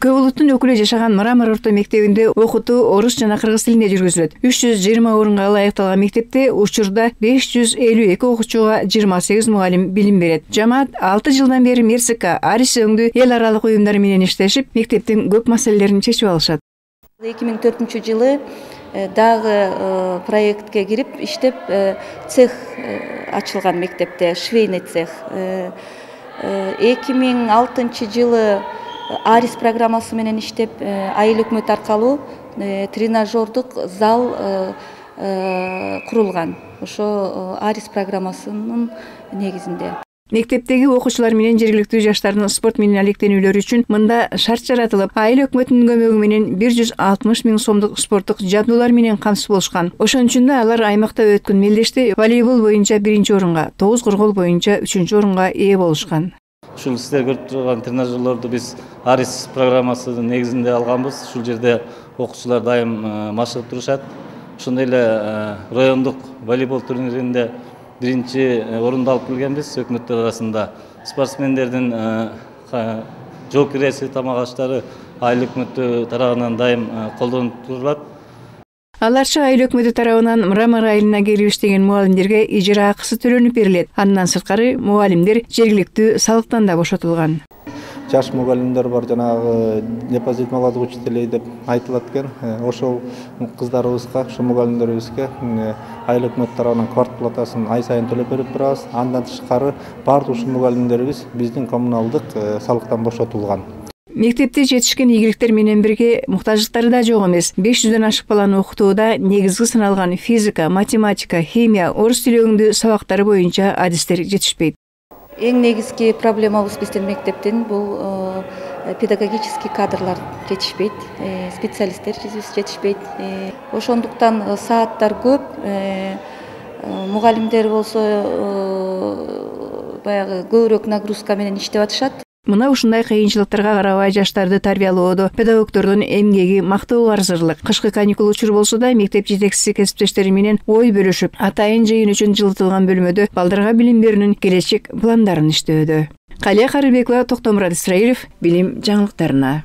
Өлкө улуттун өкүлү жашаган Мрамор орто мектебинде окутуу орус жана кыргыз тилинде жүргүзүлөт. 320 орунга ылайыкталган мектепте учурда 552 окуучуга 28 мугалим билим берет. Жамаат 6 жылдан бери Мерсика, Арис өңдүү эл аралык уюмдар менен иштешип, мектептин көп маселелерин чечип алышат. 2004-жылы дагы проектке кирип иштеп цех ачылган мектепте, швейный цех. 2006-жылы Арис программасы менен иштеп, айыл өкмөт аркылуу тренажердук зал курулган. Ошо Арис программасынын негизинде. Мектептеги окуучулар менен жергиликтүү жаштардын спорт менен алектенүүлөрү үчүн мында шарт жаратылып, айыл өкмөтүнүн көмөгү менен 160 000 сомдук спорттук жабдуулар менен камсыз болушкан. Ошон үчүн да алар аймакта өткөн мелдеште волейбол боюнча 1-орунга, тогуз коргол боюнча 3-орунга ээ болушкан. Ушул сиздер көрүп турган тренажерлорду биз Арис программасынын негизинде алганбыз. Ушул жерде окуучулар дайым машыгып турушат. Ошондой эле райондук волейбол турниринде 1-орунду алып келгенбиз. Өкмөттөр арасында спортсмендердин жоокереси, тамак аштары айыл өкмөтү тарабынан дайым колдонуп турулат. Аларча айыл өкмөтү тарабынан Мрамор айылына келип иштеген мугалимдерге ижара акысы төлөнүп берилет. Андан сырткары мугалимдер жергиликтүү салыктан да бошотулган. Жаш мугалимдер бар, жанагы депозит молодых учителей деп айтылат экен. Ошол кыздарыбызга, ошол мугалимдерибизге айыл өкмөт тарабынан квартплатасын ай сайын төлөп берип турабыз. Андан тышкары баардык ушул мугалимдерибиз биздин коммуналдык салыктан бошотулган. Мектепте жетишкен ийгиликтер менен бирге муктаждыктары да жок эмес. 500дөн ашык баланы окутууда негизги сыналган физика, математика, химия, орус тили өңдүү сабактары боюнча адистер жетишпейт. Эң негизги проблемабыз биздин мектептин бул педагогический кадрлар жетишпейт, специалисттер жетишпейт. Ошондуктан сааттар көп, мугалимдер болсо баягы көбүрөөк нагрузка менен иштеп атышат. Мына ушундай кыйынчылыктарга карабай жаштарды тарбиялоодо педагогдордун эмгеги мактоо арзырлык. Кышкы каникул учуру болсо да мектеп жетекчиси кесиптештери менен ой бөлүшүп, атайын жыйын үчүн жылытылган бөлмөдө балдарга билим берүүнүн келечек пландарын иштөөдө. Калия Карыбекова, Токтомурат Исраилов, билим жаңылыктарына.